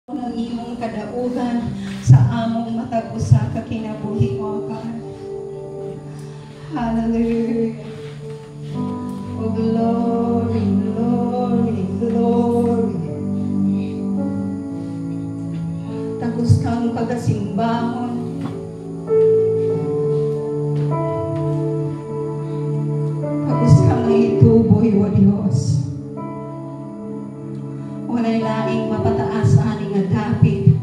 ng imong kadaugan sa among matag usa ka kinabuhi o ka. Hallelujah. Oh, glory, glory, glory. Tagus kang pagasimbahon. Tagus kang ituboy o Diyos. Walay laing mapataas sa aning nga dapit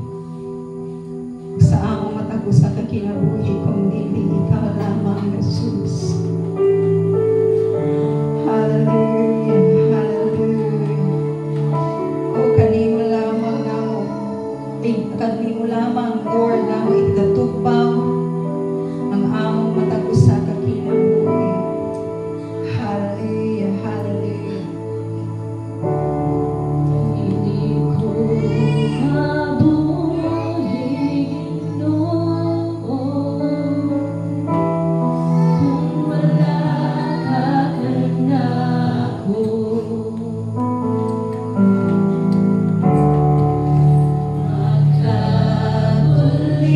sa among matag usa ka kinabuhi kung dili ikaw lamang, Jesus. Hallelujah, hallelujah. O kanimo lamang namo, kanimo lamang, Lord, namo itatugbaw ang among matag usa ka kinabuhi. Hallelujah, hallelujah. Magkabuli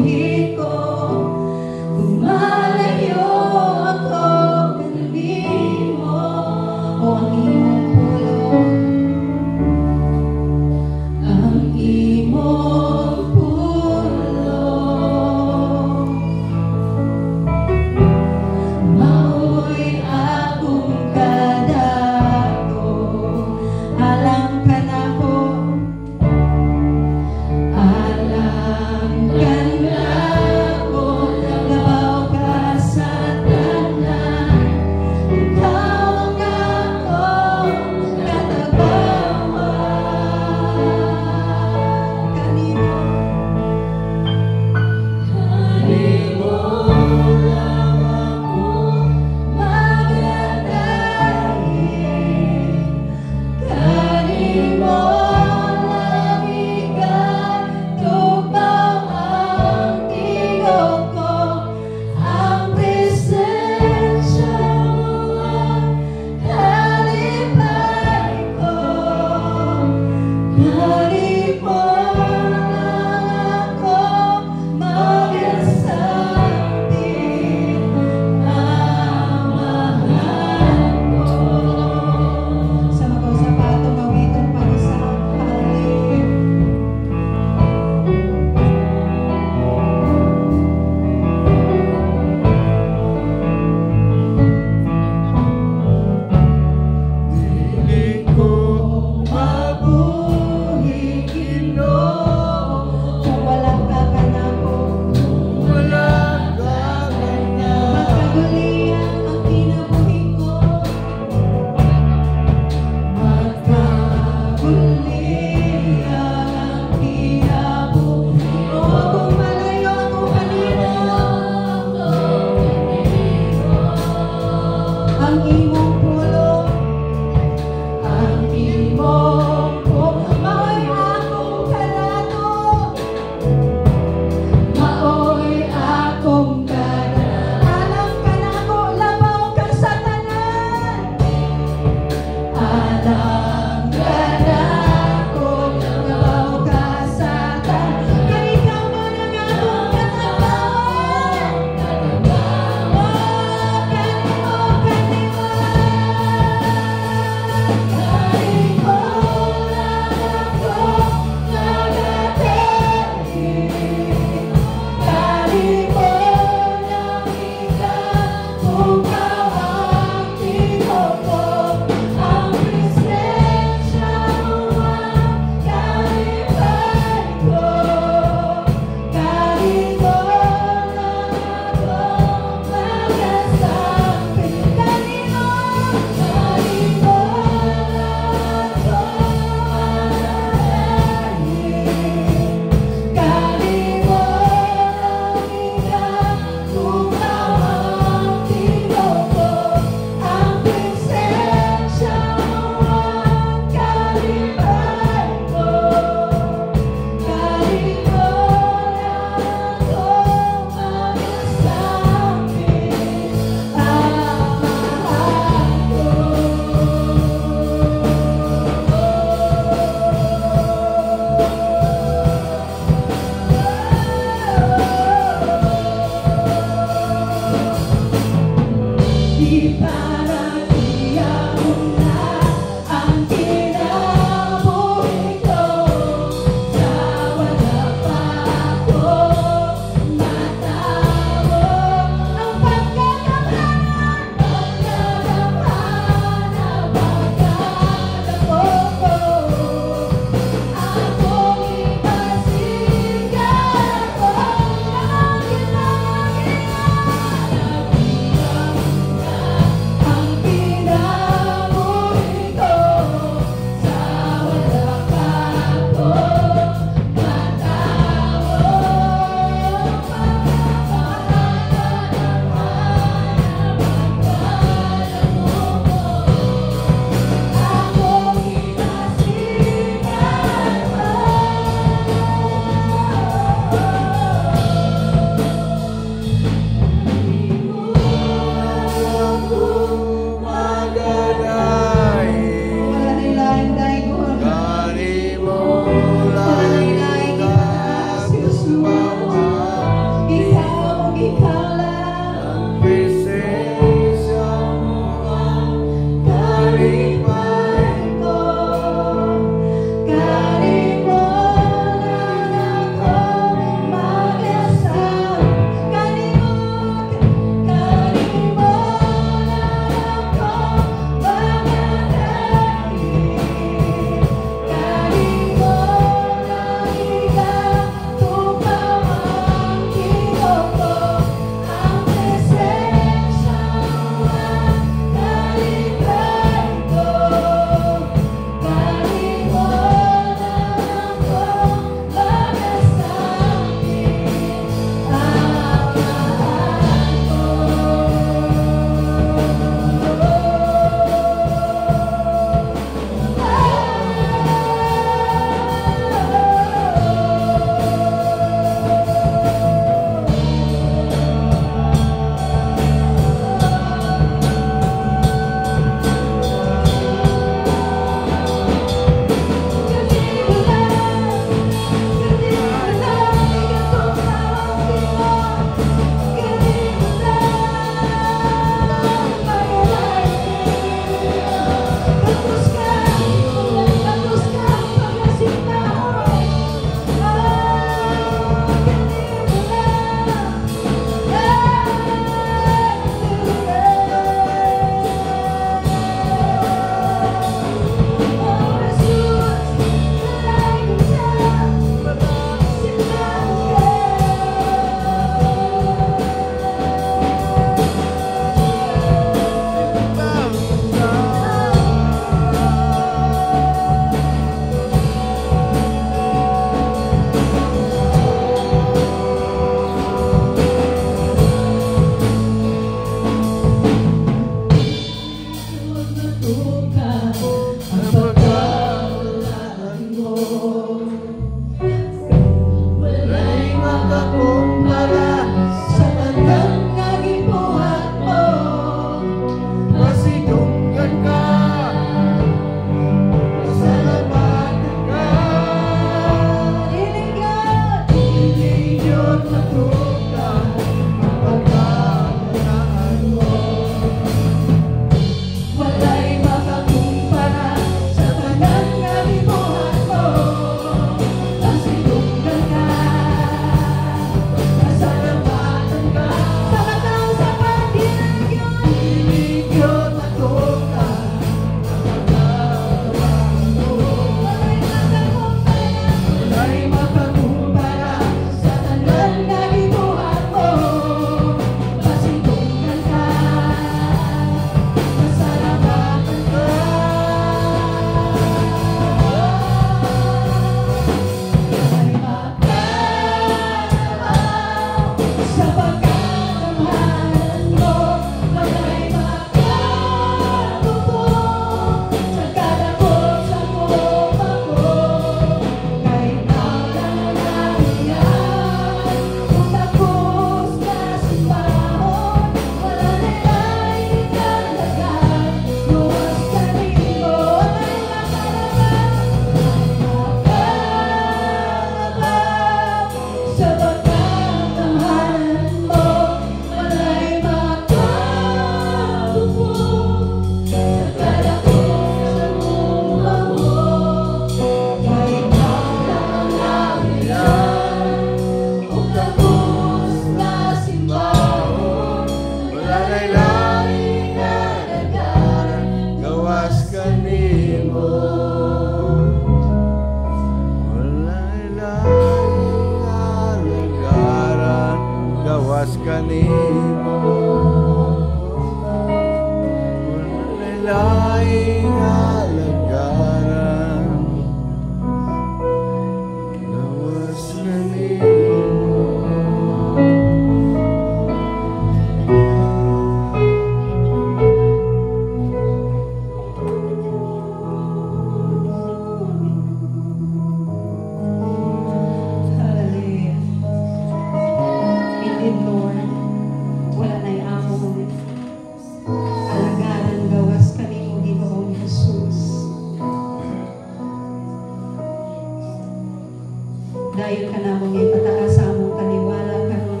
padayon ka na mo ngay pataas sa among kaniwala karon.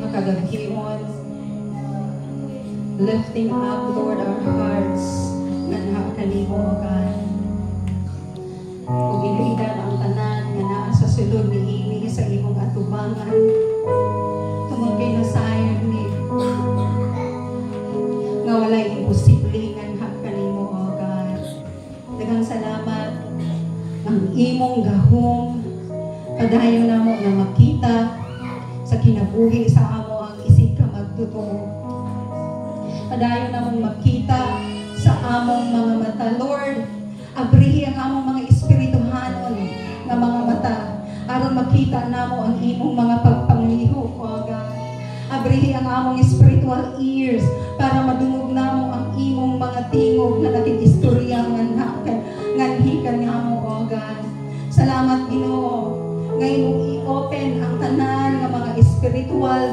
Nga kagaghimon, lifting up, Lord, our hearts nga kanimo o God. Ug ilidan ang tanan nga naa sa sulod niini sa imong atubangan. Tungod kay nasayang ni nga walay imposible nga kanimo o God. Daghang salamat ang imong gahom padayon namo nga makita sa kinabuhi sa amo ang isig ka magtotoo. Padayon namong makita sa among mga mata, Lord. Abrihi ang among mga espirituhanon nga mga mata aron makita namo ang imong mga pagpangliho, O God. Abrihi ang among spiritual ears para madungog namo ang imong mga tingog na nakikistorya nganhikan namo, O God. Salamat, Ginoo. Ngayon i-open ang tanan nga mga spiritual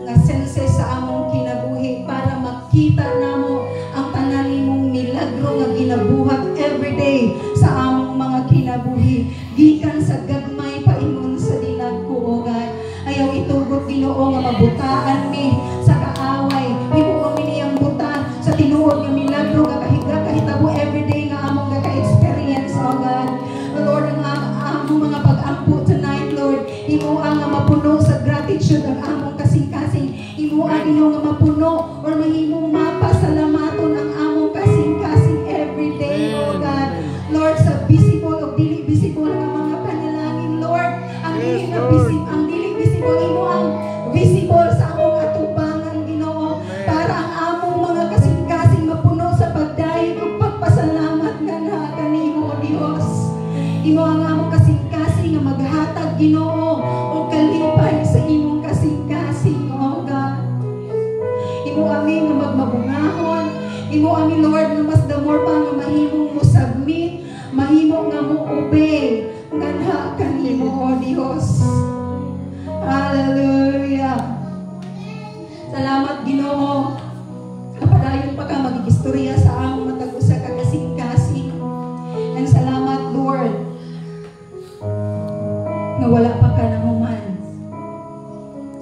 nga senses sa among kinabuhi para makita namo ang tanan nimong milagro nga ginabuhat everyday sa among mga kinabuhi gikan sa gagmay paingon sa dinagko, O God. Ayaw itugot, Ginoo, nga mabutaan mi sa kaaway. Himuon mi niyang buta sa tinuod nga milagro nga kahitabo everyday nga among gaka-experience, O God. Lord, ang among mga pag-ampo tonight, Lord, himuon nga mapuno sa gratitude ang among kasing-kasing. Himuon, Ginoo, nga mapuno or mahimong mapasalamaton ang among kasing-kasing everyday, O God. Lord, sa visible o dili visible nga mga panalangin, Lord, ang dili na visible, imo ang visible sa among atubangan, Ginoo, para ang among mga kasing-kasing mapuno sa pagdayon ug pagpasalamat nga na kanimo, O Dios. Imo ang among kasing-kasing nga maghatag, Ginoo, og kalipay sa imong kasing-kasing, O God. Imo amin nga magmabungahon, imo amin, Lord, nga mas damor pa nga mahimong mo submit, mahimo nga mo obey nganha kanimo, O Dios. Hallelujah. Salamat, Ginoo. Kapadayon pa ka magikistorya sa among matag usa ka kasing-kasing. And salamat, Lord, nga wala pa ka nahuman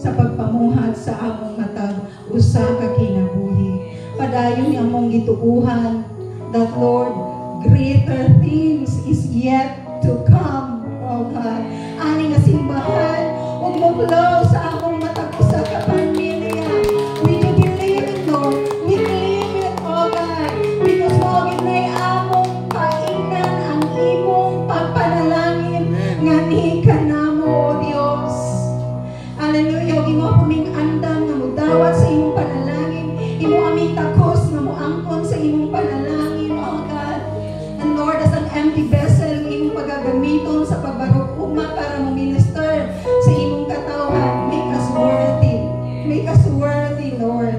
sa pagpamuhat sa among matag usa ka kinabuhi. Padayon ni among gituuhan that, Lord, greater things is yet to come, O God. Ani nga simbahan ug mo-flow sa among matag usa ka pamilya. We believe it, Lord. We believe it, O God. Because mo ginay among kainan ang imong pagpanalangin ngani kanamo, O Dios. Hallelujah. Imo aming andam nga mudawat sa imong panalangin. Imo aming takos nga moangkon sa imong panalangin, O God. And Lord, as an empty vessel, imong pagagamiton sa pagbarog uma para mo minister sa imong katawhan. Make us worthy. Make us worthy, Lord.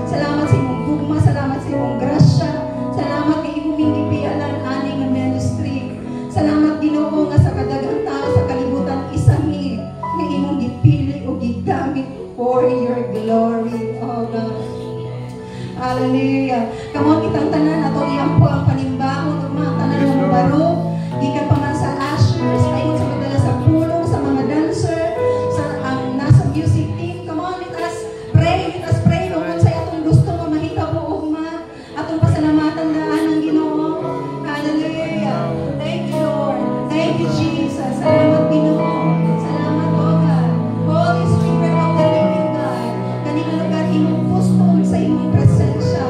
Salamat sa imong gugma, salamat sa imong grasya. Salamat kay imong gipialan ani nga ministry. Salamat, Ginoo, nga sa kadaghang tao sa kalibutan isami nga imong gipili o gigamit for your glory, O God. Hallelujah. Kamon kitang tanan ato iyampo ang panimbahon ug mga tanan nga baro gikan pa man sa ushers ayon sa padala sa pulong sa mga dancer sa ang nasa music team. Come on, let us pray ug kung sa atong gusto nga mahitabo ug atong pasalamatan daan ang Ginoo. Hallelujah. Thank you, Lord. Thank you, Jesus. Salamat, Ginoo. Salamat, O God. Holy Spirit of the living God, kanina lugar imong pustong sa imong presensya.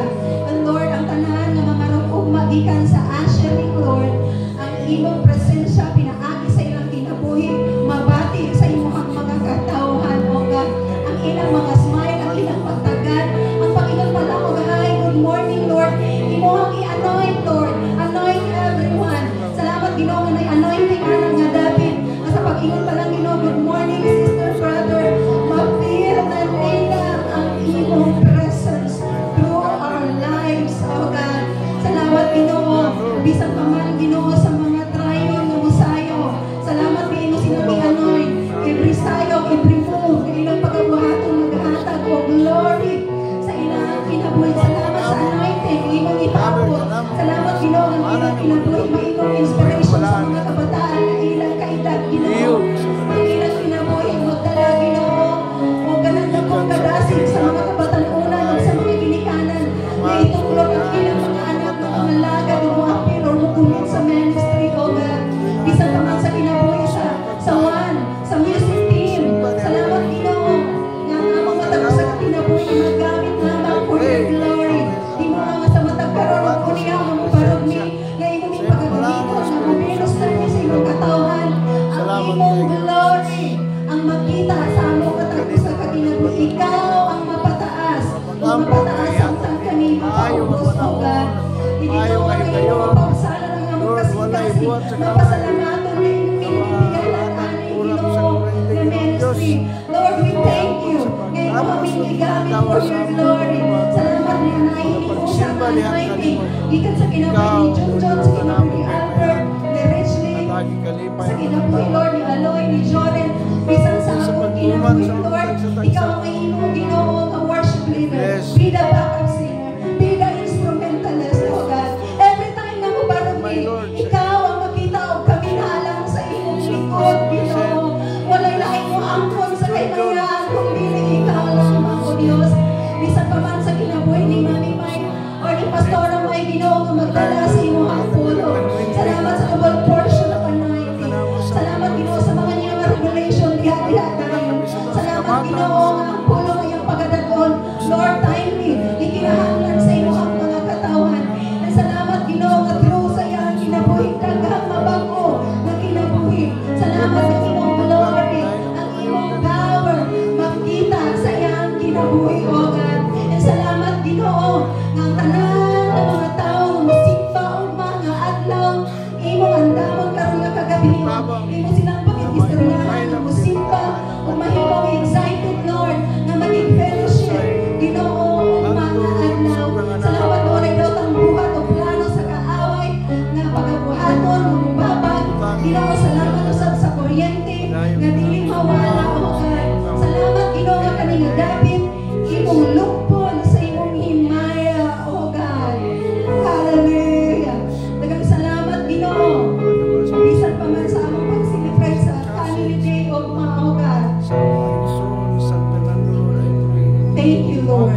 And Lord, ang tanan nga mga rugma gikan sa ushering, Lord, ang imong presensya pinaagi sa ilang kinabuhi, mabati sa imong mga katawhan, O God. Ang ilang mga smile, ang ilang pagtagad, ang Panginoon pala, O God. Hi, good morning, Lord. Imo ang i-anoint, Lord. Anoint everyone. Salamat, Ginoo, nga anointing nga David. Sa pag-ingon pa lang, Ginoo, good morning, sister, brother. Ma-feel na nila ang imong presence through our lives, O God. Salamat, Ginoo. Bisan pa man, Ginoo, sa mga trayon nga musayo. Salamat, Ginoo, sinabi anoint. Every sayo, every move, ilang pagkabuhaton maghatag o glory sa ilang kinabuhi. Salamat sa anointing, imong ipapot. Salamat, Ginoo, ang ilang kinabuhi, maimong inspiration sa mga mapasalamaton na inyong minitigalan ani Ginoo na ministry. Lord, we thank you. Ngayon mo aming igamit for your glory. Salamat na naihin mo sa anointing. Ikan sa kinabuhi ni Junjun, sa kinabuhi ni Albert, ni Richly, sa kinabuhi, Lord, ni Aloy, ni Jordan, bisan sa akong kinabuhi, Lord, ikaw ang iyong Ginoo, ang worship leader, be the backup singer, be the instrumentalist, oh God. Every time na mo barangay, ikaw ang makita o kami na alam sa iyong likod, Ginoo. Walay laing mo angkon sa kailangan, kung dili ikaw lamang, o Diyos. Bisan pa man sa kinabuhi ni Mami May, o ni Pastora May, Ginoo, nga magdala sa iyong hangpulo. Salamat sa double portion ng anointing. Salamat, Ginoo, sa mga niyang revelation, diha-diha tayo. Salamat, Ginoo, nga ang pulo ngayong pagkadagon. Lord, timely, ikinahanglan sa iyong ang mga katawan. And salamat, Ginoo, nga through sa iyang kinabuhi, daghang mabago na kinabuhi. Salamat sa iyong glory, ang iyong power, makita sa iyang kinabuhi, O God. And salamat, Ginoo, nga ang tanan ng mga tao nga musikpa o mga adlaw, imong andamon karon nga kagabi, imo silang pakikistoryahan ng musikpa o mahimong excited, Lord, nga maging fellowship, Ginoo, o mga adlaw. Salamat, Lord, ay daw tang buhat o plano sa kaaway nga pagabuhaton, mababag. Ginoo, salamat usab sa kuryente nga dili mawala, O God. Salamat, Ginoo, nga kami nga David, imong lupon sa imong himaya, O God. Hallelujah. Daghang salamat, Ginoo. Bisan pa man sa among pag-celebrate sa Family Day of mga, O God. Thank you, Lord.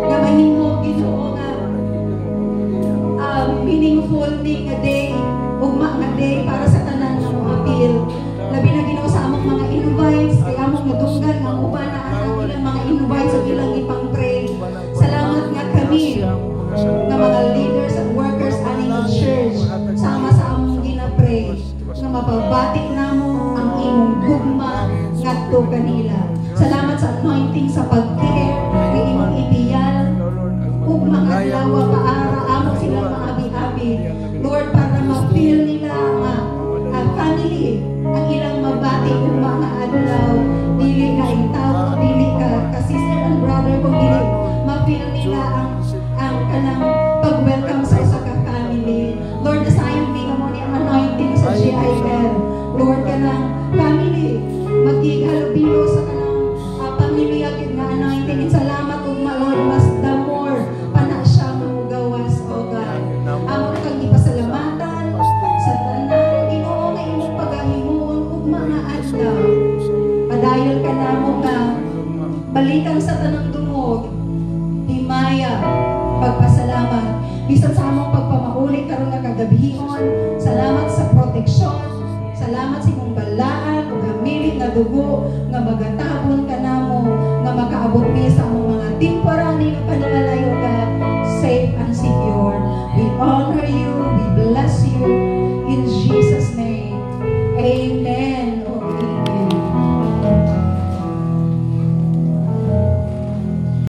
Nga mahimo, Ginoo, nga meaningful day nga day, ugma nga day para sa tanan nga mga appeal. Labi na, Ginoo, sa among mga invites, kay among nadunggan nga uban na ang ilang mga invites at ilang ipang-pray. Salamat nga kami nga mga leaders at workers ani ng church sama sa among ginapray nga mapabatik namo ang imong gugma ngadto kanila. Salamat sa anointing sa pag-care nga imong ibiyal ug mga lawa paara amo silang maabi-abi, Lord, para ma-feel nila nga ang family ang ilang mabati ug mga adlaw, dili ka intaw, dili ka sister and brother, kung dili ma-feel nila ang kanang pag-welcome sa usa ka family. Lord, nasayang di ka mo ni anointing sa GIL, Lord, kanang family maghihalubilo sa kanang pamilya gid nga anointing. And salamat ug Lord, mas the more pana siya mamugawas, O God. Amo kang ipasalamatan sa tanan, Ginoo, nga imong pagahimuon ug mga adlaw. Padayon ka namo nga balikan sa tanang dungog, himaya, pagpasalamat. Bisan sa among pagpamauli karon nga kagabihon, salamat sa proteksyon, salamat sa imong balaan ug hamilit nga dugo nga magatabon